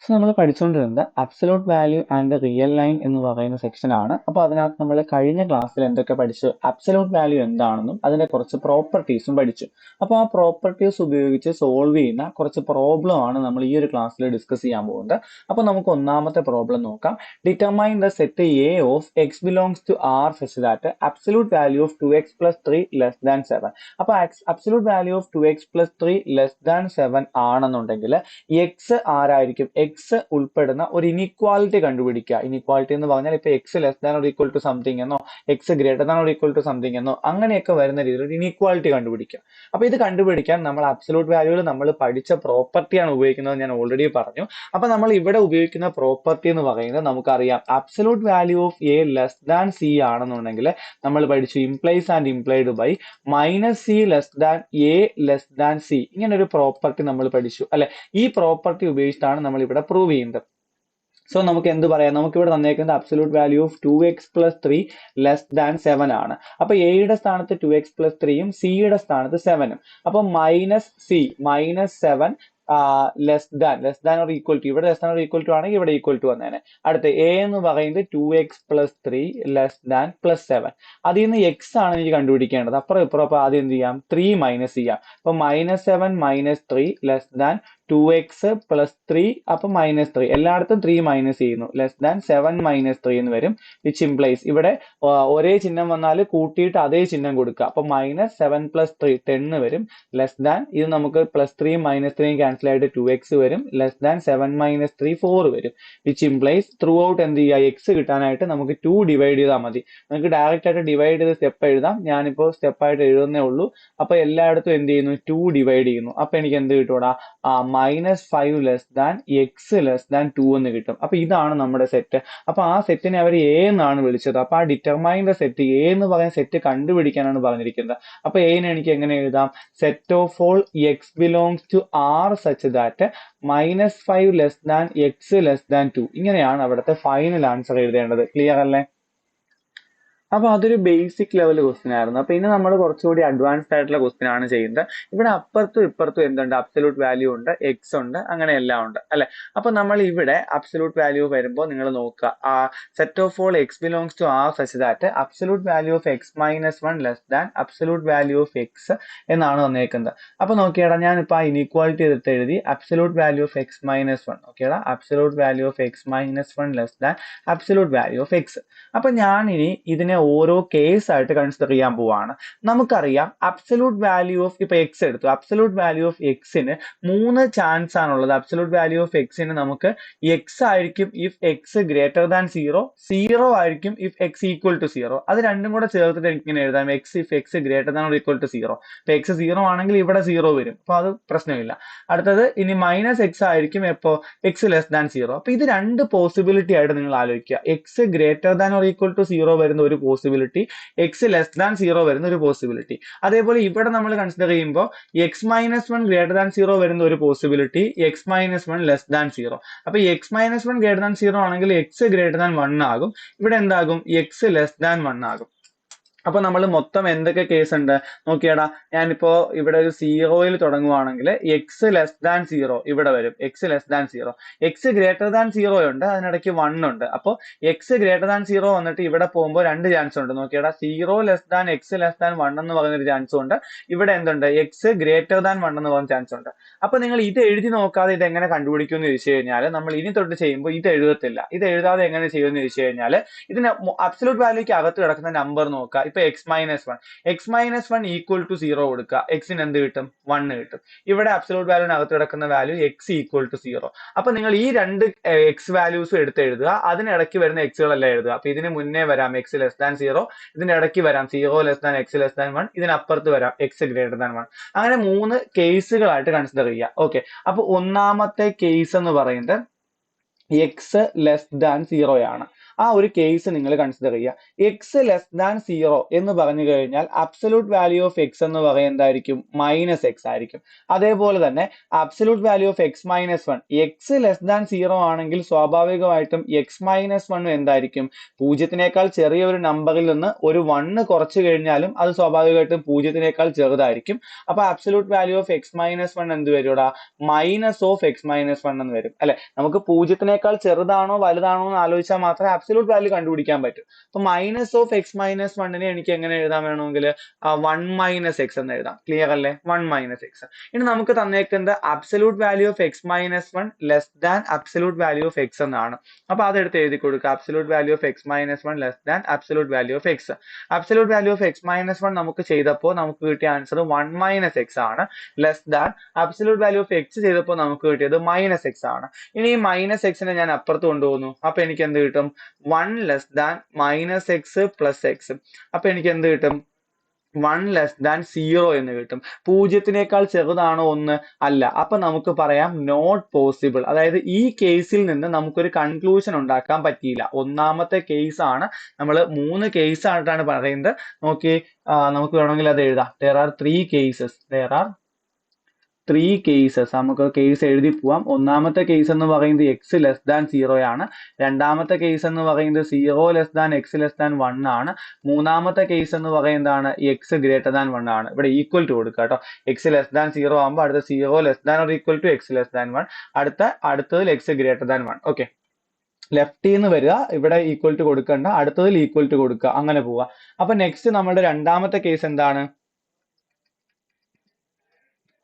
So നമ്മൾ പഠിച്ചുകൊണ്ടിരുന്നത് absolute value and real line എന്ന് പറയുന്ന സെക്ഷനാണ്. അപ്പോൾ അതിനകത്ത് നമ്മൾ കഴിഞ്ഞ ക്ലാസ്സിൽ എന്തൊക്കെ പഠിച്ചു? അബ്സലൂട്ട് വാല്യൂ എന്താണെന്നും അതിന്റെ കുറച്ച് പ്രോപ്പർട്ടീസും പഠിച്ചു. അപ്പോൾ ആ പ്രോപ്പർട്ടീസ് ഉപയോഗിച്ച് സോൾവ് ചെയ്യുന്ന കുറച്ച് പ്രോബ്ലം ആണ് നമ്മൾ ഈ ഒരു ക്ലാസ്സിൽ ഡിസ്കസ് ചെയ്യാൻ പോകുന്നത്. അപ്പോൾ നമുക്ക് ഒന്നാമത്തെ പ്രോബ്ലം നോക്കാം. Determine the set A of x belongs to R such that absolute value of 2x plus 3 less than 7. അപ്പോൾ absolute value of 2x plus 3 less than 7 ആണെന്നുണ്ടെങ്കിൽ എക്സ് ആരായിരിക്കും? എക്സ് ഉൾപ്പെടുന്ന ഒരു ഇനിക്വാലിറ്റി കണ്ടുപിടിക്കുക. ഇനിക്വാലിറ്റി എന്ന് പറഞ്ഞാൽ ഇപ്പൊ x less than or equal to something എന്നോ x greater than or equal to something എന്നോ അങ്ങനെയൊക്കെ വരുന്ന രീതിയിൽ ഒരു ഇനിക്വാലിറ്റി കണ്ടുപിടിക്കുക. അപ്പൊ ഇത് കണ്ടുപിടിക്കാൻ നമ്മൾ അബ്സലൂട്ട് വാല്യൂവിൽ നമ്മൾ പഠിച്ച പ്രോപ്പർട്ടിയാണ് ഉപയോഗിക്കുന്നത്, ഞാൻ ഓൾറെഡി പറഞ്ഞു. അപ്പൊ നമ്മൾ ഇവിടെ ഉപയോഗിക്കുന്ന പ്രോപ്പർട്ടി എന്ന് പറയുന്നത് നമുക്കറിയാം, absolute value of A less than C ആണെന്നുണ്ടെങ്കിൽ നമ്മൾ പഠിച്ചു implies and implied by minus C less than A less than C, ഇങ്ങനെ ഒരു പ്രോപ്പർട്ടി നമ്മൾ പഠിച്ചു അല്ലെ. ഈ പ്രോപ്പർട്ടി ഉപയോഗിച്ചിട്ടാണ് നമ്മൾ ഇവിടെ പ്രൂവ് ചെയ്യുന്നത്. സോ നമുക്ക് എന്ത് പറയാം? നമുക്ക് ഇവിടെ തന്നേക്കുന്നത് absolute value of 2x plus 3 less than 7 ആണ്. അപ്പൊ എയുടെ സ്ഥാനത്ത് 2x plus 3യും സിയുടെ സ്ഥാനത്ത് 7ഉം. അപ്പൊ -7 less than or equal to, ഇവിടെ less than or equal to ആണെങ്കിൽ ഇവിടെ ഈക്വൽ ടു വന്നേനെ. അടുത്ത എ എന്ന് പറയുന്നത് 2x plus 3 less than plus 7. അതിൽ നിന്ന് എക്സ് ആണ് എനിക്ക് കണ്ടുപിടിക്കേണ്ടത്. അപ്പുറം ഇപ്പുറം. അപ്പൊ ആദ്യം എന്ത് ചെയ്യാം? 3 മൈനസ് ചെയ്യാം. അപ്പൊ -7 - 3 ലെസ് ദാൻ 2x plus 3, അപ്പൊ -3. എല്ലായിടത്തും 3 മൈനസ് ചെയ്യുന്നു. ലെസ് ദാൻ 7 - 3 എന്ന് വരും. വിച്ച് ഇംപ്ലൈസ് ഇവിടെ ഒരേ ചിഹ്നം വന്നാൽ കൂട്ടിയിട്ട് അതേ ചിഹ്നം കൊടുക്കുക. അപ്പൊ -7 + 3 10 വരും. ലെസ് ദാൻ ഇത് നമുക്ക് +3 - 3 ക്യാൻസൽ ആയിട്ട് 2x വരും. ലെസ് ദാൻ 7 - 3 4 വരും. വിച്ച് ഇംപ്ലൈസ് ത്രൂ ഔട്ട് എന്ത് ചെയ്യുക? എക്സ് കിട്ടാനായിട്ട് നമുക്ക് 2 ഡിവൈഡ് ചെയ്താൽ മതി. നമുക്ക് ഡയറക്റ്റ് ആയിട്ട് ഡിവൈഡ് ചെയ്ത് സ്റ്റെപ്പ് എഴുതാം. ഞാനിപ്പോ സ്റ്റെപ്പായിട്ട് എഴുതുന്നേ ഉള്ളൂ. അപ്പൊ എല്ലായിടത്തും എന്ത് ചെയ്യുന്നു? 2 ഡിവൈഡ് ചെയ്യുന്നു. അപ്പൊ എനിക്ക് എന്ത് കിട്ടൂടാ? -5 less than x less than 2 എന്ന് കിട്ടും. അപ്പൊ ഇതാണ് നമ്മുടെ സെറ്റ്. അപ്പൊ ആ സെറ്റിനെ അവർ എ എന്നാണ് വിളിച്ചത്. അപ്പൊ ആ ഡിറ്റർമൈൻഡ് സെറ്റ് എ എന്ന് പറയുന്ന സെറ്റ് കണ്ടുപിടിക്കാനാണ് പറഞ്ഞിരിക്കുന്നത്. അപ്പൊ എനെ എനിക്ക് എങ്ങനെ എഴുതാം? Set of all x belongs to R such that -5 less than x less than 2. ഇങ്ങനെയാണ് അവിടുത്തെ ഫൈനൽ ആൻസർ എഴുതേണ്ടത്. ക്ലിയർ അല്ലേ? അപ്പൊ അതൊരു ബേസിക് ലെവൽ ക്വസ്റ്റ്യൻ ആയിരുന്നു. അപ്പൊ ഇനി നമ്മൾ കുറച്ചുകൂടി അഡ്വാൻസ്ഡ് ആയിട്ടുള്ള ക്വസ്റ്റ്യൻ ആണ് ചെയ്യുന്നത്. ഇവിടെ അപ്പുറത്തും ഇപ്പുറത്തും എന്തുണ്ട്? അബ്സലൂട്ട് വാല്യൂ ഉണ്ട്, എക്സ് ഉണ്ട്, അങ്ങനെ എല്ലാം ഉണ്ട് അല്ലെ. അപ്പൊ നമ്മൾ ഇവിടെ അബ്സലൂട്ട് വാല്യൂ വരുമ്പോൾ നിങ്ങൾ നോക്കുക, set of all x belongs to R such that absolute value of x -1 less than absolute value of x എന്നാണ് വന്നേക്കുന്നത്. അപ്പൊ നോക്കിയടാ, ഞാനിപ്പോ ആ ഇനീക്വാലിറ്റി എടുത്ത് എഴുതി അബ്സലൂട്ട് വാല്യൂ ഓഫ് എക്സ് -1. ഓക്കേടാ, absolute value of x -1 less than absolute value of X. അപ്പൊ ഞാൻ ഇനി ഇതിനെ ഓരോ കേസ് ആയിട്ട് കൺസിഡർ ചെയ്യാൻ പോവാണ്. നമുക്കറിയാം അബ്സലൂട്ട് വാല്യൂ ഓഫ്, ഇപ്പൊ എക്സ് എടുത്തു, അബ്സലൂട്ട് വാല്യൂ ഓഫ് എക്സിന് 3 ചാൻസ് ആണുള്ളത്. അബ്സലൂട്ട് വാല്യൂ ഓഫ് എക്സിന് നമുക്ക് എക്സ് ആയിരിക്കും ഇഫ് എക്സ് ഗ്രേറ്റർ ദാൻ 0, 0 ആയിരിക്കും ഇഫ് എക്സ് ഈക്വൽ ടു 0. അത് രണ്ടും കൂടെ ചേർത്തിട്ട് എനിക്ക് ഇങ്ങനെ എഴുതാം, x if x greater than or equal to 0. ഇപ്പൊ എക്സ് 0 ആണെങ്കിൽ ഇവിടെ 0 വരും. അപ്പൊ അത് പ്രശ്നമില്ല. അടുത്തത് ഇനി -x ആയിരിക്കും എപ്പോ? X less than 0. അപ്പൊ ഇത് രണ്ട് പോസിബിലിറ്റി ആയിട്ട് നിങ്ങൾ ആലോചിക്കുക. X greater than or equal to 0 വരുന്ന ഒരു പോസിബിലിറ്റി, എക്സ് ലെസ് ദാൻ 0 വരുന്ന ഒരു പോസിബിലിറ്റി. അതേപോലെ ഇവിടെ നമ്മൾ കൺസിഡർ ചെയ്യുമ്പോൾ എക്സ് -1 ഗ്രേറ്റർ ദാൻ 0 വരുന്ന ഒരു പോസിബിലിറ്റി, എക്സ് -1 ലെസ് ദാൻ 0. അപ്പൊ എക്സ് -1 ഗ്രേറ്റർ ദാൻ 0 ആണെങ്കിൽ എക്സ് ഗ്രേറ്റർ ദാൻ 1 ആകും. ഇവിടെ എന്താകും? എക്സ് ലെസ് ദാൻ 1 ആകും. അപ്പൊ നമ്മൾ മൊത്തം എന്തൊക്കെ കേസ് ഉണ്ട് നോക്കിയടാ. ഞാനിപ്പോ ഇവിടെ ഒരു 0യിൽ തുടങ്ങുവാണെങ്കിൽ എക്സ് ലെസ് ദാൻ 0 ഇവിടെ വരും. X less than 0, X greater than 0 ഉണ്ട്, അതിനിടയ്ക്ക് 1 ഉണ്ട്. അപ്പൊ എക്സ് ഗ്രേറ്റർ ദാൻ 0 വന്നിട്ട് ഇവിടെ പോകുമ്പോൾ 2 ചാൻസ് ഉണ്ട്. നോക്കിയടാ, 0 less than x less than 1 എന്ന് പറയുന്ന ഒരു ചാൻസ് ഉണ്ട്. ഇവിടെ എന്തുണ്ട്? എക്സ് ഗ്രേറ്റർ ദാൻ 1 എന്ന് പറയുന്ന ചാൻസ് ഉണ്ട്. അപ്പൊ നിങ്ങൾ ഇത് എഴുതി നോക്കാതെ ഇത് എങ്ങനെ കണ്ടുപിടിക്കും എന്ന് ചോദിച്ചു കഴിഞ്ഞാൽ, നമ്മൾ ഇനി തൊട്ട് ചെയ്യുമ്പോൾ ഇത് എഴുതത്തില്ല. ഇത് എഴുതാതെ എങ്ങനെ ചെയ്യുമെന്ന് ചോദിച്ചു കഴിഞ്ഞാൽ, ഇതിന് അബ്സലൂട്ട് വാല്യൂക്ക് അകത്ത് കിടക്കുന്ന നമ്പർ നോക്കുക. ഇപ്പൊ x-1 ഈക്വൽ ടു 0 കൊടുക്കുക. എക്സിന് എന്ത് കിട്ടും? 1 കിട്ടും. ഇവിടെ അബ്സലൂട്ട് വാല്യൂവിനകത്ത് കിടക്കുന്ന വാല്യൂ എക്സ് ഈക്വൽ ടു 0. അപ്പൊ നിങ്ങൾ ഈ രണ്ട് എക്സ് വാല്യൂസും എടുത്ത് എഴുതുക. അതിനിടയ്ക്ക് വരുന്ന എക്സുകളെല്ലാം എഴുതുക. അപ്പൊ ഇതിന് മുന്നേ വരാം എക്സ് ലെസ് ദാൻ 0, ഇതിന്റെ ഇടയ്ക്ക് വരാം 0 less than x less than 1, ഇതിനപ്പുറത്ത് വരാം എക്സ് ഗ്രേറ്റർ ദാൻ 1. അങ്ങനെ 3 കേസുകളായിട്ട് കൺസിഡർ ചെയ്യുക. ഓക്കെ, അപ്പൊ ഒന്നാമത്തെ കേസ് എന്ന് പറയുന്നത് എക്സ് ലെസ് ദാൻ 0 ആണ്. ആ ഒരു കേസ് നിങ്ങൾ കൺസിഡർ ചെയ്യുക. എക്സ് ലെസ് ദാൻ 0 എന്ന് പറഞ്ഞു കഴിഞ്ഞാൽ അബ്സല്യൂട്ട് വാല്യൂ ഓഫ് എക്സ് എന്ന് പറയുന്നത് എന്തായിരിക്കും? മൈനസ് എക്സ് ആയിരിക്കും. അതേപോലെ തന്നെ absolute value of x minus 1, X less than 0 ആണെങ്കിൽ സ്വാഭാവികമായിട്ടും എക്സ് മൈനസ് 1 എന്തായിരിക്കും? പൂജ്യത്തിനേക്കാൾ ചെറിയ ഒരു നമ്പറിൽ നിന്ന് ഒരു 1 കുറച്ചു കഴിഞ്ഞാലും അത് സ്വാഭാവികമായിട്ടും പൂജ്യത്തിനേക്കാൾ ചെറുതായിരിക്കും. അപ്പൊ absolute value of x minus 1 എന്ത് വരൂടാ? മൈനസ് ഓഫ് എക്സ് മൈനസ് 1 എന്ന് വരും അല്ലെ. നമുക്ക് പൂജ്യത്തിനേക്കാൾ ചെറുതാണോ വലുതാണോ എന്ന് ആലോചിച്ചാൽ മാത്രമേ അബ്സല്യൂട്ട് വാല്യൂ കണ്ടുപിടിക്കാൻ പറ്റൂ. അപ്പൊ മൈനസ് ഓഫ് എക്സ് മൈനസ് 1നെ എനിക്ക് എങ്ങനെ എഴുതാൻ വേണമെങ്കിൽ 1 മൈനസ് എക്സ് എന്ന് എഴുതാം. ക്ലിയർ അല്ലേ? 1 മൈനസ് എക്സ്. ഇനി നമുക്ക് തന്നേക്കുന്നത് absolute value of x minus 1 less than absolute value of x എന്നാണ്. അപ്പൊ അതെടുത്ത് എഴുതി കൊടുക്കുക. Absolute value of x minus 1 less than absolute value of x. Absolute value of x minus 1 നമുക്ക് ചെയ്തപ്പോൾ നമുക്ക് കിട്ടിയ ആൻസർ 1 മൈനസ് എക്സ് ആണ്. Less than absolute value of x ചെയ്തപ്പോൾ നമുക്ക് കിട്ടിയത് മൈനസ് എക്സ് ആണ്. ഇനി ഈ മൈനസ് എക്സിനെ ഞാൻ അപ്പുറത്ത് കൊണ്ടുപോകുന്നു. അപ്പൊ എനിക്ക് എന്ത് കിട്ടും? 1 less than minus X plus X. അപ്പൊ എനിക്ക് എന്ത് കിട്ടും? 1 ലെസ് ദാൻ 0 എന്ന് കിട്ടും. പൂജ്യത്തിനേക്കാൾ ചെറുതാണോ 1? അല്ല. അപ്പൊ നമുക്ക് പറയാം നോട്ട് പോസിബിൾ. അതായത് ഈ കേസിൽ നിന്ന് നമുക്കൊരു കൺക്ലൂഷൻ ഉണ്ടാക്കാൻ പറ്റിയില്ല. ഒന്നാമത്തെ കേസ് ആണ്. നമ്മൾ 3 കേസ് ആയിട്ടാണ് പറയുന്നത്. നോക്കി, നമുക്ക് വേണമെങ്കിൽ അത് എഴുതാം. there are 3 cases. നമുക്ക് കേസ് എഴുതി പോവാം. ഒന്നാമത്തെ കേസ് എന്ന് പറയുന്നത് എക്സ് ലെസ് ദാൻ 0 ആണ്. രണ്ടാമത്തെ കേസ് എന്ന് പറയുന്നത് 0 less than x less than 1 ആണ്. മൂന്നാമത്തെ കേസ് എന്ന് പറയുന്നതാണ് എക്സ് ഗ്രേറ്റർ ദാൻ 1 ആണ്. ഇവിടെ ഈക്വൽ ടു കൊടുക്കുക കേട്ടോ. എക്സ് ലെസ് ദാൻ 0 ആകുമ്പോൾ അടുത്ത 0 less than or equal to x less than 1, അടുത്തതിൽ എക്സ് ഗ്രേറ്റർ ദാൻ 1. ഓക്കെ, ലെഫ്റ്റിൽ നിന്ന് വരിക, ഇവിടെ ഈക്വൽ ടു കൊടുക്കണ്ട, അടുത്തതിൽ ഈക്വൽ ടു കൊടുക്കുക, അങ്ങനെ പോവുക. അപ്പൊ നെക്സ്റ്റ് നമ്മുടെ രണ്ടാമത്തെ കേസ് എന്താണ്?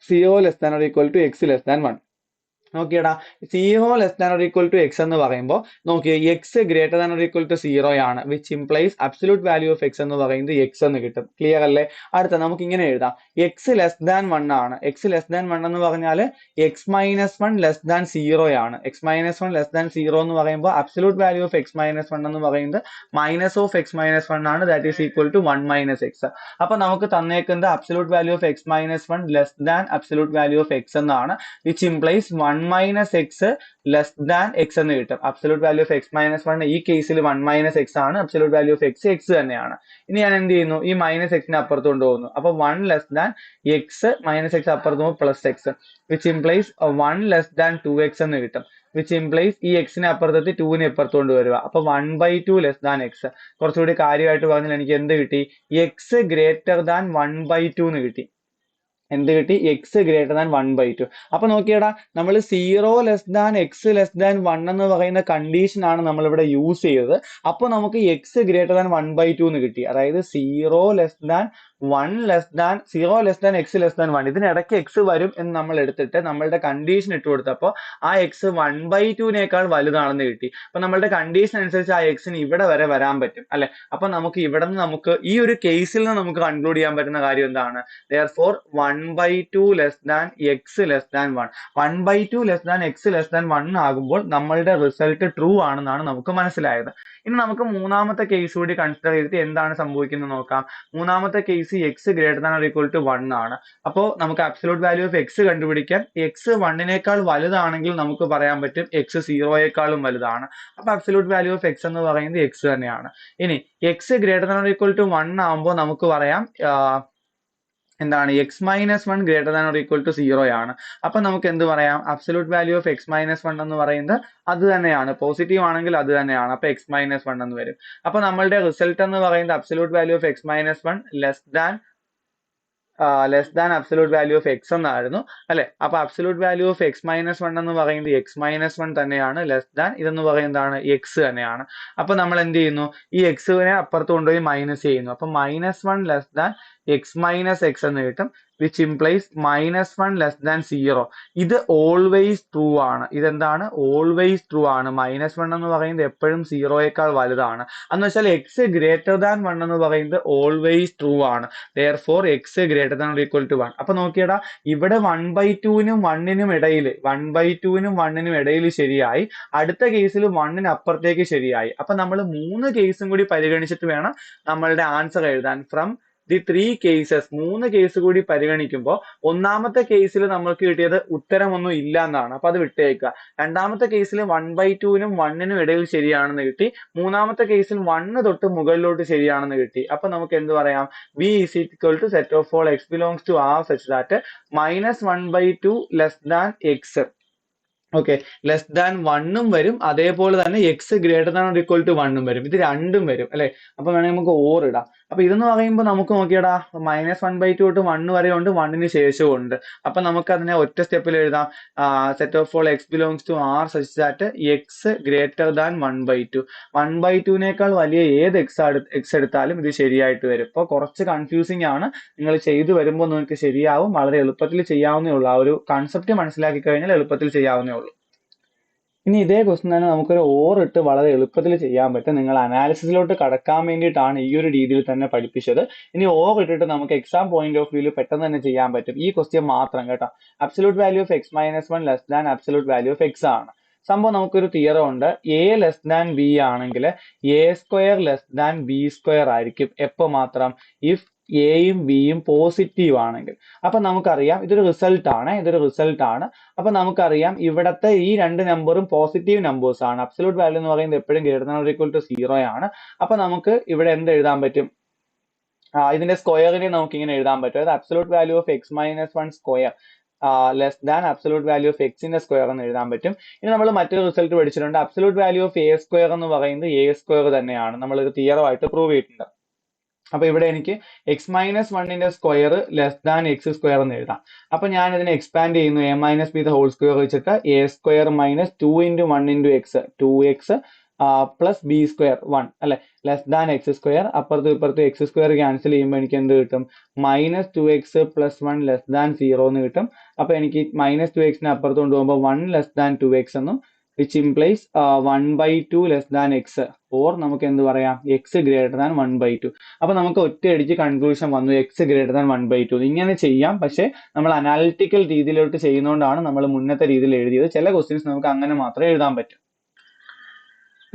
0 less than or equal to x less than 1. നോക്കിയടാ, 0 less than or equal to x എന്ന് പറയുമ്പോൾ നോക്കിയേ x greater than or equal to 0 ആണ്, which implies absolute value of x എന്ന് പറയുന്നത് എക്സ് എന്ന് കിട്ടും. ക്ലിയർ അല്ലേ? അടുത്ത നമുക്ക് ഇങ്ങനെ എഴുതാം. എക്സ് ലെസ് ദാൻ 1 ആണ്. എക്സ് ലെസ് ദാൻ 1 എന്ന് പറഞ്ഞാൽ എക്സ് മൈനസ് 1 ലെസ് ദാൻ 0 ആണ്. എക്സ് മൈനസ് 1 ലെസ് ദാൻ 0 എന്ന് പറയുമ്പോൾ absolute value of x minus 1 എന്ന് പറയുന്നത് മൈനസ് ഓഫ് എക്സ് മൈനസ് 1 ആണ്. That is equal to 1 minus x. അപ്പൊ നമുക്ക് തന്നേക്കുന്നത് absolute value of x minus 1 less than absolute value of x എന്നാണ്, which implies 1 minus x less than x എന്ന് കിട്ടും. Absolute value of x minus 1 ഈ കേസിൽ 1 minus x ആണ്. Absolute value of x x തന്നെയാണ്. ഇനി ഞാൻ എന്ത് ചെയ്യുന്നു? ഈ മൈനസ് എക്സിനെ അപ്പുറത്ത് കൊണ്ടുപോകുന്നു. അപ്പൊ 1 less than X minus X അപ്പുറത്ത് പോകുമ്പോൾ plus X, which implies 1 less than 2x എന്ന് കിട്ടും. വിച്ച് ഇംപ്ലൈസ് ഈ എക്സിനെ അപ്പുറത്തെത്തി 2നെ ഇപ്പുറത്ത് കൊണ്ടുവരിക. അപ്പൊ 1/2 ലെസ് ദാൻ എക്സ്. കുറച്ചുകൂടി കാര്യമായിട്ട് പറഞ്ഞാൽ എനിക്ക് എന്ത് കിട്ടി? എക്സ് ഗ്രേറ്റർ ദാൻ 1/2 എന്ന് കിട്ടി. എന്ത് കിട്ടി? X greater than 1/2. അപ്പൊ നോക്കിയടാ, നമ്മൾ 0 less than x less than 1 എന്ന് പറയുന്ന കണ്ടീഷൻ ആണ് നമ്മൾ ഇവിടെ യൂസ് ചെയ്തത്. അപ്പൊ നമുക്ക് എക്സ് ഗ്രേറ്റർ ദാൻ 1/2 എന്ന് കിട്ടി. അതായത് 0 less than x less than 1, ഇതിനിടയ്ക്ക് എക്സ് വരും എന്ന് നമ്മൾ എടുത്തിട്ട് നമ്മളുടെ കണ്ടീഷൻ ഇട്ട് കൊടുത്തപ്പോൾ ആ എക്സ് 1/2നേക്കാൾ വലുതാണെന്ന് കിട്ടി. അപ്പൊ നമ്മളുടെ കണ്ടീഷൻ അനുസരിച്ച് ആ എക്സിന് ഇവിടെ വരെ വരാൻ പറ്റും അല്ലെ. അപ്പൊ നമുക്ക് ഇവിടെ നിന്ന് നമുക്ക് ഈ ഒരു കേസിൽ നിന്ന് നമുക്ക് കൺക്ലൂഡ് ചെയ്യാൻ പറ്റുന്ന കാര്യം എന്താണ്? therefore 1/2 less than x less than 1, 1/2 less than x less than 1 ആകുമ്പോൾ നമ്മളുടെ റിസൾട്ട് ട്രൂ ആണെന്നാണ് നമുക്ക് മനസ്സിലായത്. ഇനി നമുക്ക് മൂന്നാമത്തെ കേസ് കൂടി കൺസിഡർ ചെയ്തിട്ട് എന്താണ് സംഭവിക്കുന്നത് നോക്കാം. മൂന്നാമത്തെ case x greater than or equal to 1 ആണ്. അപ്പോൾ നമുക്ക് അബ്സല്യൂട്ട് വാല്യൂ ഓഫ് എക്സ് കണ്ടുപിടിക്കാൻ എക്സ് 1നേക്കാൾ വലുതാണെങ്കിൽ നമുക്ക് പറയാൻ പറ്റും എക്സ് 0യേക്കാളും വലുതാണ്. അപ്പൊ അബ്സല്യൂട്ട് വാല്യൂ ഓഫ് എക്സ് എന്ന് പറയുന്നത് എക്സ് തന്നെയാണ്. ഇനി x greater than or equal to 1 ആകുമ്പോൾ നമുക്ക് പറയാം എന്താണ്? X minus 1 greater than or equal to 0 ആണ്. അപ്പൊ നമുക്ക് എന്ത് പറയാം? Absolute value of x minus 1 എന്ന് പറയുന്നത് അത് തന്നെയാണ്. പോസിറ്റീവ് ആണെങ്കിൽ അത് തന്നെയാണ്. അപ്പൊ എക്സ് മൈനസ് 1 എന്ന് വരും. അപ്പൊ നമ്മളുടെ റിസൾട്ട് എന്ന് പറയുന്നത് absolute value of x minus 1 less than absolute value of X എന്നായിരുന്നു അല്ലെ. അപ്പൊ absolute value of x minus 1 എന്ന് പറയുന്നത് എക്സ് മൈനസ് 1 തന്നെയാണ്. ലെസ് ദാൻ ഇതെന്ന് പറയുന്നതാണ് എക്സ് തന്നെയാണ്. അപ്പൊ നമ്മൾ എന്ത് ചെയ്യുന്നു? ഈ എക്സിനെ അപ്പുറത്ത് കൊണ്ടുപോയി മൈനസ് ചെയ്യുന്നു. അപ്പൊ -1 less than X minus X എന്ന് കിട്ടും, വിച്ച് ഇംപ്ലൈസ് -1 ലെസ് ദാൻ 0. ഇത് ഓൾവേസ് ട്രൂ ആണ്. ഇതെന്താണ്? ഓൾവേസ് ട്രൂ ആണ്. -1 എന്ന് പറയുന്നത് എപ്പോഴും 0യേക്കാൾ വലുതാണ്. എന്ന് വെച്ചാൽ എക്സ് ഗ്രേറ്റർ ദാൻ 1 എന്ന് പറയുന്നത് ഓൾവേസ് ട്രൂ ആണ്. therefore x greater than or equal to 1. അപ്പൊ നോക്കിയടാ, ഇവിടെ 1/2നും 1നും ഇടയിൽ ശരിയായി. അടുത്ത കേസിൽ 1ന് അപ്പുറത്തേക്ക് ശരിയായി. അപ്പൊ നമ്മൾ 3 കേസും കൂടി പരിഗണിച്ചിട്ട് വേണം നമ്മളുടെ ആൻസർ എഴുതാൻ. ഫ്രം ദി 3 കേസസ് 3 കേസ് കൂടി പരിഗണിക്കുമ്പോൾ ഒന്നാമത്തെ കേസിൽ നമ്മൾക്ക് കിട്ടിയത് ഉത്തരമൊന്നും ഇല്ല എന്നാണ്. അപ്പൊ അത് വിട്ടേക്കുക. രണ്ടാമത്തെ കേസിൽ 1/2-നും 1-നും ഇടയിൽ ശരിയാണെന്ന് കിട്ടി. മൂന്നാമത്തെ കേസിൽ 1 തൊട്ട് മുകളിലോട്ട് ശരിയാണെന്ന് കിട്ടി. അപ്പൊ നമുക്ക് എന്ത് പറയാം? V is equal to set of all x belongs to R such that -1/2 less than x. Okay, less than 1 വരും, അതേപോലെ തന്നെ x greater than or equal to 1 വരും. ഇത് രണ്ടും വരും അല്ലെ. അപ്പൊ വേണമെങ്കിൽ നമുക്ക് ഓർ ഇടാം. അപ്പൊ ഇതെന്ന് പറയുമ്പോൾ നമുക്ക് നോക്കിയടാ -1/2 തൊട്ട് 1 വരെ ഉണ്ട്, 1-ന് ശേഷവും ഉണ്ട്. അപ്പൊ നമുക്ക് അതിനെ ഒറ്റ സ്റ്റെപ്പിൽ എഴുതാം. Set of all x belongs to R such that x greater than 1/2. 1/2-നേക്കാൾ വലിയ ഏത് എക്സ് എടുത്താലും ഇത് ശരിയായിട്ട് വരും. ഇപ്പൊ കുറച്ച് കൺഫ്യൂസിങ് ആണ്. നിങ്ങൾ ചെയ്തു വരുമ്പോൾ നിങ്ങൾക്ക് ശരിയാവും. വളരെ എളുപ്പത്തിൽ ചെയ്യാവുന്നേ ഉള്ളൂ. ആ ഒരു കൺസെപ്റ്റ് മനസ്സിലാക്കി കഴിഞ്ഞാൽ എളുപ്പത്തിൽ ചെയ്യാവുന്നേ ഉള്ളൂ. ഇനി ഇതേ ക്വസ്റ്റ്യൻ തന്നെ നമുക്കൊരു ഓർ ഇട്ട് വളരെ എളുപ്പത്തിൽ ചെയ്യാൻ പറ്റും. നിങ്ങൾ അനാലിസിസിലോട്ട് കടക്കാൻ വേണ്ടിയിട്ടാണ് ഈ ഒരു രീതിയിൽ തന്നെ പഠിപ്പിച്ചത്. ഇനി ഓർ ഇട്ടിട്ട് നമുക്ക് എക്സാം പോയിന്റ് ഓഫ് വ്യൂവിൽ പെട്ടെന്ന് തന്നെ ചെയ്യാൻ പറ്റും. ഈ ക്വസ്റ്റ്യൻ മാത്രം കേട്ടോ. Absolute value of x - 1 less than absolute value of x ആണ്. സംഭവം നമുക്കൊരു തിയറം ഉണ്ട്. a ലെസ് ദാൻ b ആണെങ്കിൽ a² ലെസ് ദാൻ b² ആയിരിക്കും. എപ്പോ മാത്രം? ഇഫ് എയും ബിയും പോസിറ്റീവ് ആണെങ്കിൽ. അപ്പൊ നമുക്കറിയാം ഇതൊരു റിസൾട്ട് ആണ്. അപ്പൊ നമുക്കറിയാം ഇവിടത്തെ ഈ രണ്ട് നമ്പറും പോസിറ്റീവ് നമ്പേഴ്സ് ആണ്. അബ്സല്യൂട്ട് വാല്യൂ എന്ന് പറയുന്നത് എപ്പോഴും greater than or equal to 0 ആണ്. അപ്പൊ നമുക്ക് ഇവിടെ എന്ത് എഴുതാൻ പറ്റും? ഇതിന്റെ സ്ക്വയറിനെ നമുക്ക് ഇങ്ങനെ എഴുതാൻ പറ്റും. അതായത് absolute value of x - 1 square less than absolute value of എക്സിന്റെ സ്ക്വയർ എന്ന് എഴുതാൻ പറ്റും. ഇനി നമ്മൾ മറ്റൊരു റിസൾട്ട് പഠിച്ചിട്ടുണ്ട്. അബ്സല്യൂട്ട് വാല്യൂ ഓഫ് a² എന്ന് പറയുന്നത് a² തന്നെയാണ്. നമ്മൾ ഒരു തിയറമായിട്ട് പ്രൂവ് ചെയ്തിട്ടുണ്ട്. അപ്പൊ ഇവിടെ എനിക്ക് x - 1ന്റെ സ്ക്വയർ ലെസ് ദാൻ x² എന്ന് എഴുതാം. അപ്പൊ ഞാൻ ഇതിനെ എക്സ്പാൻഡ് ചെയ്യുന്നു. a - b ഹോൾ സ്ക്വയർ വെച്ചിട്ട് a² - 2 × 1 × x 2x plus b² 1 അല്ലെ, ലെസ് ദാൻ x². അപ്പുറത്തും ഇപ്പുറത്തും x² ക്യാൻസൽ ചെയ്യുമ്പോൾ എനിക്ക് എന്ത് കിട്ടും? -2x + 1 ലെസ് ദാൻ 0 എന്ന് കിട്ടും. അപ്പൊ എനിക്ക് -2x അപ്പുറത്ത് കൊണ്ടുപോകുമ്പോൾ 1 ലെസ് ദാൻ 2x എന്നും, which implies 1/2 less than x, or നമുക്ക് എന്ത് പറയാം? x greater than 1/2. അപ്പൊ നമുക്ക് ഒറ്റയടിക്ക് കൺക്ലൂഷൻ വന്നു x ഗ്രേറ്റർ ദാൻ 1/2. ഇങ്ങനെ ചെയ്യാം, പക്ഷെ നമ്മൾ അനാലിറ്റിക്കൽ രീതിയിലോട്ട് ചെയ്യുന്നതുകൊണ്ടാണ് നമ്മൾ മുന്നത്തെ രീതിയിൽ എഴുതിയത്. ചില ക്വസ്റ്റ്യൻസ് നമുക്ക് അങ്ങനെ മാത്രമേ എഴുതാൻ പറ്റൂ.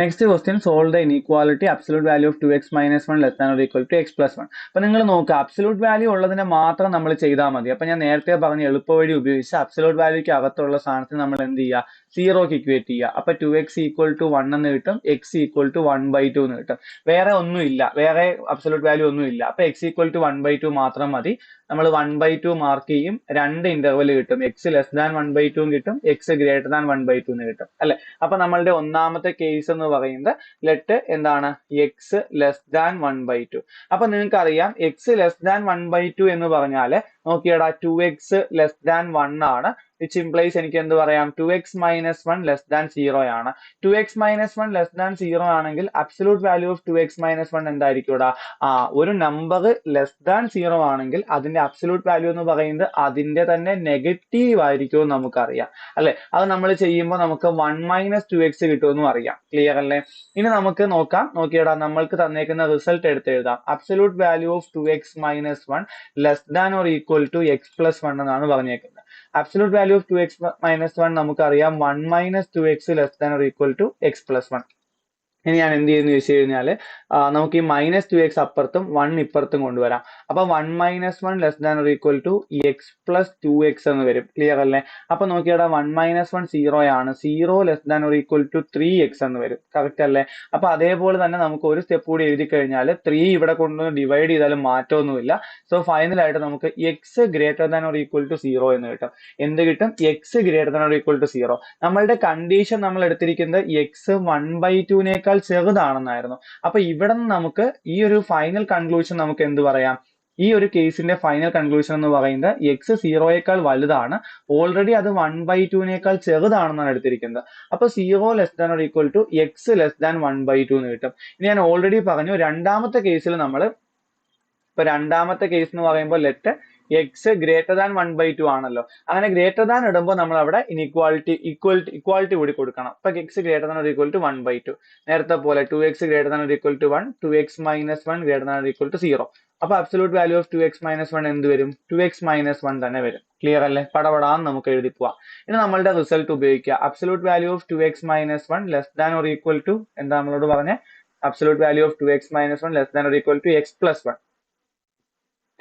Next question, solve the inequality absolute value of 2x - 1 less than or equal to x + 1. അപ്പൊ നിങ്ങൾ നോക്കുക, അബ്സല്യൂട്ട് വാല്യൂ ഉള്ളതിനെ മാത്രം നമ്മൾ ചെയ്താൽ മതി. അപ്പൊ ഞാൻ നേരത്തെ പറഞ്ഞ എളുപ്പവഴി ഉപയോഗിച്ച് അബ്സല്യൂട്ട് വാല്യൂക്ക് അകത്തുള്ള സാധനത്തിന് നമ്മൾ എന്ത് ചെയ്യുക? 0ക്ക് ഇക്വേറ്റ് ചെയ്യുക. അപ്പൊ 2x = 1 എന്ന് കിട്ടും, x = 1/2 എന്ന് കിട്ടും. വേറെ ഒന്നുമില്ല, വേറെ അബ്സല്യൂട്ട് വാല്യൂ ഒന്നും ഇല്ല. അപ്പൊ x = 1/2 മാത്രം മതി. നമ്മൾ 1/2 മാർക്ക് ചെയ്യും. രണ്ട് ഇന്റർവെൽ കിട്ടും. x ലെസ് ദാൻ 1/2 കിട്ടും, x ഗ്രേറ്റർ ദാൻ 1/2 എന്ന് കിട്ടും അല്ലെ. അപ്പൊ നമ്മളുടെ ഒന്നാമത്തെ കേസ് എന്ന് പറയുന്നത് ലെറ്റ് എന്താണ്? x less than 1/2. അപ്പൊ നിങ്ങൾക്ക് അറിയാം x ലെസ് ദാൻ 1/2 എന്ന് പറഞ്ഞാല് നോക്കിയടാ 2x ലെസ് ദാൻ 1 ആണ്. which implies എനിക്ക് എന്ത് പറയാം? 2x - 1 ലെസ് ദാൻ 0 ആണ്. 2x - 1 ലെസ് ദാൻ 0 ആണെങ്കിൽ അബ്സല്യൂട്ട് വാല്യൂ ഓഫ് 2x - 1 എന്തായിരിക്കും? ഒരു നമ്പർ ലെസ് ദാൻ 0 ആണെങ്കിൽ അതിന്റെ അബ്സല്യൂട്ട് വാല്യൂ എന്ന് പറയുന്നത് അതിന്റെ തന്നെ നെഗറ്റീവ് ആയിരിക്കും എന്ന് നമുക്കറിയാം അല്ലെ. അത് നമ്മൾ ചെയ്യുമ്പോൾ നമുക്ക് 1 - 2x കിട്ടുമെന്നും അറിയാം. ക്ലിയർ അല്ലേ? ഇനി നമുക്ക് നോക്കാം. നോക്കിയടാ, നമ്മൾക്ക് തന്നേക്കുന്ന റിസൾട്ട് എടുത്ത് എഴുതാം. Absolute value of 2x - 1 less than or equal to x + 1 എന്നാണ് പറഞ്ഞേക്കുന്നത്. അബ്സല്യൂട്ട് വാല്യൂ ഓഫ് 2x - 1 നമുക്കറിയാം 1 - 2x less than or equal to x + 1. ഇനി ഞാൻ എന്ത് ചെയ്യുന്നു ചോദിച്ചു കഴിഞ്ഞാല് നമുക്ക് ഈ -2x അപ്പുറത്തും 1 ഇപ്പുറത്തും കൊണ്ടുവരാം. അപ്പൊ 1 - 1 less than or equal to x + 2x എന്ന് വരും. ക്ലിയർ അല്ലേ? അപ്പൊ നോക്കിയാടാ 1 - 1 0 ആണ്. 0 less than or equal to 3x എന്ന് വരും. കറക്റ്റ് അല്ലേ? അപ്പൊ അതേപോലെ തന്നെ നമുക്ക് ഒരു സ്റ്റെപ്പ് കൂടി എഴുതി കഴിഞ്ഞാൽ 3 ഇവിടെ കൊണ്ട് ഡിവൈഡ് ചെയ്താലും മാറ്റമൊന്നുമില്ല. സോ ഫൈനൽ ആയിട്ട് നമുക്ക് x greater than or equal to 0 എന്ന് കിട്ടും. എന്ത് കിട്ടും? x greater than or equal to 0. നമ്മളുടെ കണ്ടീഷൻ നമ്മൾ എടുത്തിരിക്കുന്നത് x 1/2 ചെറുതാണെന്നായിരുന്നു. അപ്പൊ ഇവിടെ നിന്ന് നമുക്ക് ഈ ഒരു ഫൈനൽ കൺക്ലൂഷൻ നമുക്ക് എന്ത് പറയാം? ഈ ഒരു കേസിന്റെ ഫൈനൽ കൺക്ലൂഷൻ എന്ന് പറയുന്നത് x 0യേക്കാൾ വലുതാണ്, ഓൾറെഡി അത് 1/2 ചെറുതാണെന്നാണ് എടുത്തിരിക്കുന്നത്. അപ്പൊ 0 less than or equal to x less than 1/2 എന്ന് കിട്ടും. ഇനി ഞാൻ ഓൾറെഡി പറഞ്ഞു രണ്ടാമത്തെ കേസിൽ രണ്ടാമത്തെ കേസ് എന്ന് പറയുമ്പോൾ ലെറ്റ് x ഗ്രേറ്റർ ദാൻ 1/2 ആണല്ലോ. അങ്ങനെ ഗ്രേറ്റർ ദാൻ ഇടുമ്പോൾ നമ്മൾ അവിടെ ഇക്വാലിറ്റി കൂടി കൊടുക്കണം. അപ്പൊ x greater than or equal to 1/2. നേരത്തെ പോലെ 2x greater than or equal to 1, 2x - 1 greater than or equal to 0. അപ്പൊ അബ്സല്യൂട്ട് വാല്യൂ ഓഫ് 2x - 1 എന്ത് വരും? 2x - 1 തന്നെ വരും. ക്ലിയർ അല്ലേ? പടപടാന്ന് നമുക്ക് എഴുതി പോവാം. ഇനി നമ്മളുടെ റിസൾട്ട് ഉപയോഗിക്കുക. Absolute value of 2x - 1 less than or equal to എന്താ നമ്മളോട് പറഞ്ഞേ? Absolute value of 2x - 1 less than or equal to x + 1.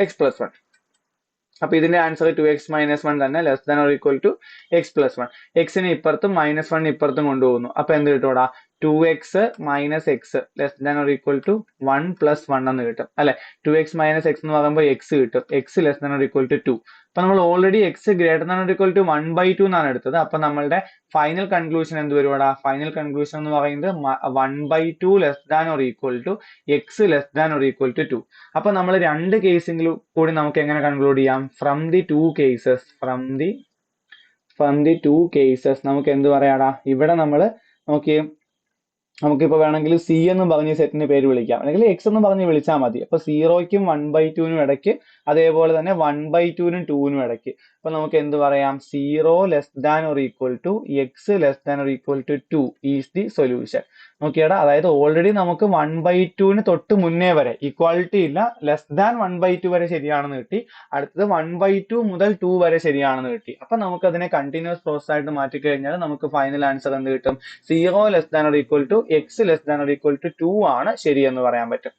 x+1. അപ്പൊ ഇതിന്റെ ആൻസർ 2x-1 തന്നെ less than or equal to x+1. എക്സിന് ഇപ്പുറത്തും -1 ഇപ്പുറത്തും കൊണ്ടുപോകുന്നു. അപ്പൊ എന്ത് കിട്ടൂടാ? 2x - x less than or equal to 1 + 1 എന്ന് കിട്ടും അല്ലെ. 2x - x എന്ന് പറയുമ്പോൾ x കിട്ടും. x less than or equal to 2. അപ്പൊ നമ്മൾ already x greater than or equal to 1/2 എന്നാണ് എടുത്തത്. അപ്പൊ നമ്മളുടെ ഫൈനൽ കൺക്ലൂഷൻ എന്ത് വരുവാടാ? ഫൈനൽ കൺക്ലൂഷൻ എന്ന് പറയുന്നത് 1/2 less than or equal to x less than or equal to 2. അപ്പൊ നമ്മൾ രണ്ട് കേസിലും കൂടി നമുക്ക് എങ്ങനെ കൺക്ലൂഡ് ചെയ്യാം? ഫ്രം ദി ടു കേസസ് നമുക്ക് എന്ത് പറയാടാ? ഇവിടെ നമ്മൾ നോക്കി നമുക്കിപ്പോ വേണമെങ്കിൽ സി എന്ന് പറഞ്ഞ സെറ്റിന് പേര് വിളിക്കാം, അല്ലെങ്കിൽ എക്സ് എന്ന് പറഞ്ഞ് വിളിച്ചാൽ മതി. അപ്പൊ 0ക്കും 1/2നും ഇടയ്ക്ക്, അതേപോലെ തന്നെ 1/2നും 2നും ഇടയ്ക്ക്. അപ്പൊ നമുക്ക് എന്ത് പറയാം? 0 less than or equal to x less than or equal to 2 is the solution. നോക്കിയടാ, അതായത് ഓൾറെഡി നമുക്ക് 1/2ന് തൊട്ട് മുന്നേ വരെ ഈക്വാളിറ്റി ഇല്ല, ലെസ് ദാൻ 1/2 വരെ ശരിയാണെന്ന് കിട്ടി. അടുത്തത് 1/2 മുതൽ 2 വരെ ശരിയാണെന്ന് കിട്ടി. അപ്പൊ നമുക്ക് അതിനെ കണ്ടിന്യൂസ് പ്രോസസ് ആയിട്ട് മാറ്റി കഴിഞ്ഞാൽ നമുക്ക് ഫൈനൽ ആൻസർ എന്ത് കിട്ടും? 0 less than or equal to x less than or equal to 2 ആണ് ശരിയെന്ന് പറയാൻ പറ്റും.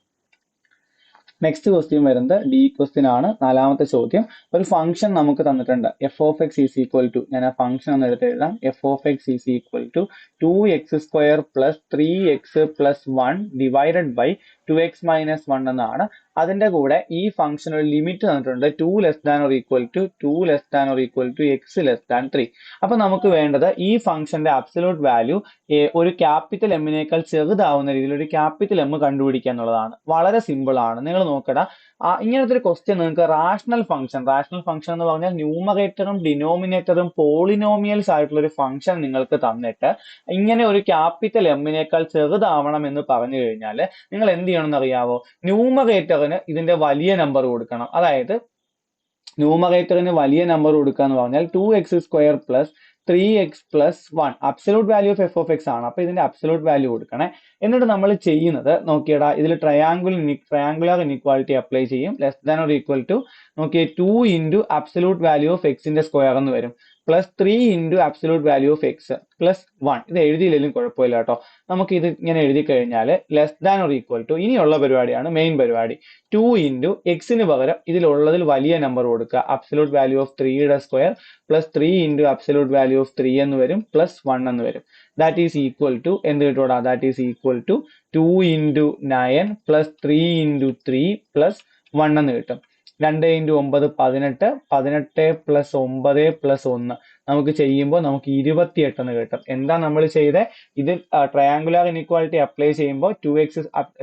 നെക്സ്റ്റ് ക്വസ്റ്റ്യൻ വരുന്നത് ഡി ക്വസ്റ്റ്യൻ ആണ്. നാലാമത്തെ ചോദ്യം, ഒരു ഫംഗ്ഷൻ നമുക്ക് തന്നിട്ടുണ്ട്. F of x is equal to, ഞാൻ ആ ഫംഗ്ഷൻ ഒന്ന് എടുത്ത് എഴുതാം. F of x is equal to 2x² + 3x + 1 divided by 2x - 1 എന്നാണ്. അതിന്റെ കൂടെ ഈ ഫംഗ്ഷൻ ഒരു ലിമിറ്റ് തന്നിട്ടുണ്ട്, 2 less than or equal to x less than 3. അപ്പൊ നമുക്ക് വേണ്ടത് ഈ ഫംഗ്ഷന്റെ അബ്സല്യൂട്ട് വാല്യൂ ഒരു ക്യാപിറ്റൽ എമ്മിനേക്കാൾ ചെറുതാവുന്ന രീതിയിൽ ഒരു ക്യാപിറ്റൽ എം കണ്ടുപിടിക്കുക എന്നുള്ളതാണ്. വളരെ സിമ്പിൾ ആണ്. നിങ്ങൾ നോക്കടാ, ഇങ്ങനത്തെ ഒരു ക്വസ്റ്റ്യൻ നിങ്ങൾക്ക് റാഷണൽ ഫംഗ്ഷൻ എന്ന് പറഞ്ഞാൽ ന്യൂമറേറ്ററും ഡിനോമിനേറ്ററും പോളിനോമിയൽസ് ആയിട്ടുള്ള ഒരു ഫംഗ്ഷൻ നിങ്ങൾക്ക് തന്നിട്ട് ഇങ്ങനെ ഒരു ക്യാപിറ്റൽ എമ്മിനേക്കാൾ ചെറുതാവണം എന്ന് പറഞ്ഞു കഴിഞ്ഞാൽ നിങ്ങൾ എന്ത് ചെയ്യണമെന്ന് അറിയാവോ? ന്യൂമറേറ്ററിന് ഇതിന്റെ വലിയ നമ്പർ കൊടുക്കണം. അതായത് ന്യൂമറേറ്ററിന് വലിയ നമ്പർ കൊടുക്കുക എന്ന് പറഞ്ഞാൽ 2x² + 3x + 1 absolute value of f of X ആണ്. അപ്പൊ ഇതിന്റെ അബ്സല്യൂട്ട് വാല്യൂ കൊടുക്കണേ. എന്നിട്ട് നമ്മൾ ചെയ്യുന്നത് നോക്കിയടാ, ഇതിൽ ട്രയാങ്കുലർ ഇൻഇക്വാലിറ്റി അപ്ലൈ ചെയ്യും. Less than or equal to നോക്കിയേ 2 × അബ്സല്യൂട്ട് വാല്യൂ ഓഫ് എക്സിന്റെ സ്ക്വയർ എന്ന് വരും, plus 3 × absolute value of x plus 1. ഇത് എഴുതിയില്ലെങ്കിലും കുഴപ്പമില്ല കേട്ടോ. നമുക്ക് ഇത് ഇങ്ങനെ എഴുതി കഴിഞ്ഞാൽ less than or equal to, ഇനിയുള്ള പരിപാടിയാണ് മെയിൻ പരിപാടി. 2 × എക്സിന് പകരം ഇതിലുള്ളതിൽ വലിയ നമ്പർ കൊടുക്കുക, അബ്സല്യൂട്ട് വാല്യൂ ഓഫ് 3യുടെ square plus 3 × absolute value of 3 എന്ന് വരും, പ്ലസ് 1 എന്ന് വരും. ദാറ്റ് ഈസ് ഈക്വൽ ടു എന്ത് കിട്ടൂടാ? ദാറ്റ് ഈസ് ഈക്വൽ ടു 2 × 9 + 3 × 3 + 1 എന്ന് കിട്ടും. 2 × 9 18, 18 + 9 + 1 നമുക്ക് ചെയ്യുമ്പോൾ നമുക്ക് 28 എന്ന് കിട്ടും. എന്താ നമ്മൾ ചെയ്തത്? ഇത് ട്രയാങ്കുലർ ഇൻഇക്വാലിറ്റി അപ്ലൈ ചെയ്യുമ്പോൾ 2x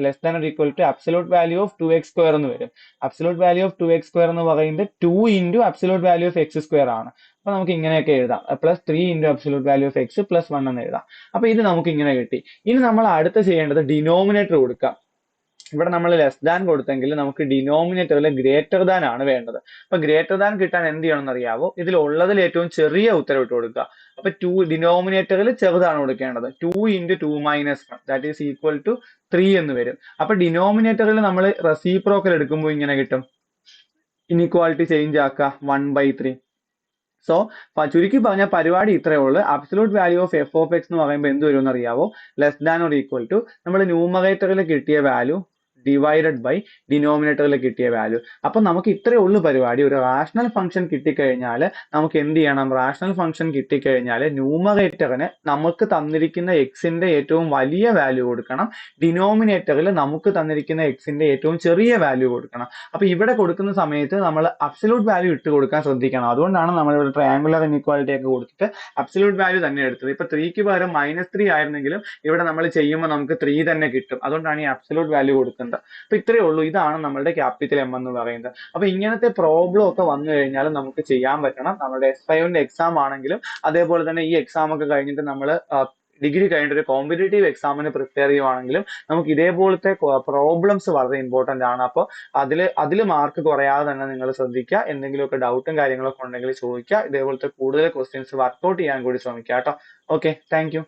less than or equal to absolute value of 2x² എന്ന് വരും. അബ്സല്യൂട്ട് വാല്യൂ ഓഫ് 2x² എന്ന് പറയുന്നത് 2 × അബ്സല്യൂട്ട് വാല്യൂ ഓഫ് x² ആണ്. അപ്പൊ നമുക്ക് ഇങ്ങനെയൊക്കെ എഴുതാം, plus 3 × absolute value of x plus 1 എന്ന് എഴുതാം. അപ്പൊ ഇത് നമുക്ക് ഇങ്ങനെ കിട്ടി. ഇനി നമ്മൾ അടുത്ത് ചെയ്യേണ്ടത് ഡിനോമിനേറ്റർ കൊടുക്കാം. ഇവിടെ നമ്മൾ ലെസ് ദാൻ കൊടുത്തെങ്കിൽ നമുക്ക് ഡിനോമിനേറ്ററിൽ ഗ്രേറ്റർ ദാൻ ആണ് വേണ്ടത്. അപ്പൊ ഗ്രേറ്റർ ദാൻ കിട്ടാൻ എന്ത് ചെയ്യണമെന്ന് അറിയാവോ? ഇതിലുള്ളതിൽ ഏറ്റവും ചെറിയ ഉത്തരം ഇട്ട് കൊടുക്കുക. അപ്പൊ 2 ഡിനോമിനേറ്ററിൽ ചെറുതാണ് കൊടുക്കേണ്ടത്. 2 × 2 - 1 ദാറ്റ് ഈസ് ഈക്വൽ ടു 3 എന്ന് വരും. അപ്പൊ ഡിനോമിനേറ്ററിൽ നമ്മൾ റെസിപ്രോക്കൽ എടുക്കുമ്പോൾ ഇങ്ങനെ കിട്ടും, ഇൻഇക്വാലിറ്റി ചേഞ്ച് ആക്കുക 1/3. സോ ചുരുക്കി പറഞ്ഞ പരിപാടി ഇത്രയേ ഉള്ളൂ. Absolute value of f of x എന്ന് പറയുമ്പോൾ എന്ത് വരും എന്നറിയാവോ? Less than or equal to നമ്മൾ ന്യൂമറേറ്ററിൽ കിട്ടിയ വാല്യൂ ഡിവൈഡഡ് ബൈ ഡിനോമിനേറ്ററിൽ കിട്ടിയ വാല്യൂ. അപ്പൊ നമുക്ക് ഇത്രയേ ഉള്ളൂ പരിപാടി. ഒരു റാഷണൽ ഫംഗ്ഷൻ കിട്ടിക്കഴിഞ്ഞാൽ നമുക്ക് എന്ത് ചെയ്യണം? റാഷണൽ ഫംഗ്ഷൻ കിട്ടിക്കഴിഞ്ഞാൽ ന്യൂമറേറ്ററിന് നമുക്ക് തന്നിരിക്കുന്ന എക്സിന്റെ ഏറ്റവും വലിയ വാല്യൂ കൊടുക്കണം, ഡിനോമിനേറ്ററിൽ നമുക്ക് തന്നിരിക്കുന്ന എക്സിന്റെ ഏറ്റവും ചെറിയ വാല്യൂ കൊടുക്കണം. അപ്പൊ ഇവിടെ കൊടുക്കുന്ന സമയത്ത് നമ്മൾ അബ്സല്യൂട്ട് വാല്യൂ ഇട്ട് കൊടുക്കാൻ ശ്രദ്ധിക്കണം. അതുകൊണ്ടാണ് നമ്മൾ ഇവിടെ ട്രയാങ്കുലർ ഇൻഇക്വാലിറ്റി ഒക്കെ കൊടുത്തിട്ട് അബ്സല്യൂട്ട് വാല്യൂ തന്നെ എടുത്തത്. ഇപ്പൊ 3ക്ക് പകരം -3 ആയിരുന്നെങ്കിലും ഇവിടെ നമ്മൾ ചെയ്യുമ്പോൾ നമുക്ക് 3 തന്നെ കിട്ടും. അതുകൊണ്ടാണ് ഈ അബ്സല്യൂട്ട് വാല്യൂ കൊടുക്കുന്നത്. അപ്പൊ ഇത്രയേ ഉള്ളൂ. ഇതാണ് നമ്മുടെ ക്യാപിറ്റൽ എം എന്ന് പറയുന്നത്. അപ്പൊ ഇങ്ങനത്തെ പ്രോബ്ലം ഒക്കെ വന്നു കഴിഞ്ഞാൽ നമുക്ക് ചെയ്യാൻ പറ്റണം. നമ്മുടെ S5ന്റെ എക്സാം ആണെങ്കിലും അതേപോലെ തന്നെ ഈ എക്സാം ഒക്കെ കഴിഞ്ഞിട്ട് നമ്മൾ ഡിഗ്രി കഴിഞ്ഞിട്ട് ഒരു കോമ്പറ്റേറ്റീവ് എക്സാമിന് പ്രിപ്പയർ ചെയ്യുവാണെങ്കിലും നമുക്ക് ഇതേപോലത്തെ പ്രോബ്ലംസ് വളരെ ഇമ്പോർട്ടന്റ് ആണ്. അപ്പോൾ അതിൽ മാർക്ക് കുറയാതെ തന്നെ നിങ്ങൾ ശ്രദ്ധിക്കുക. എന്തെങ്കിലുമൊക്കെ ഡൗട്ടും കാര്യങ്ങളൊക്കെ ഉണ്ടെങ്കിൽ ചോദിക്കുക. ഇതേപോലത്തെ കൂടുതൽ ക്വസ്റ്റ്യൻസ് വർക്ക്ഔട്ട് ചെയ്യാൻ കൂടി ശ്രമിക്കുക കേട്ടോ. Okay, thank you.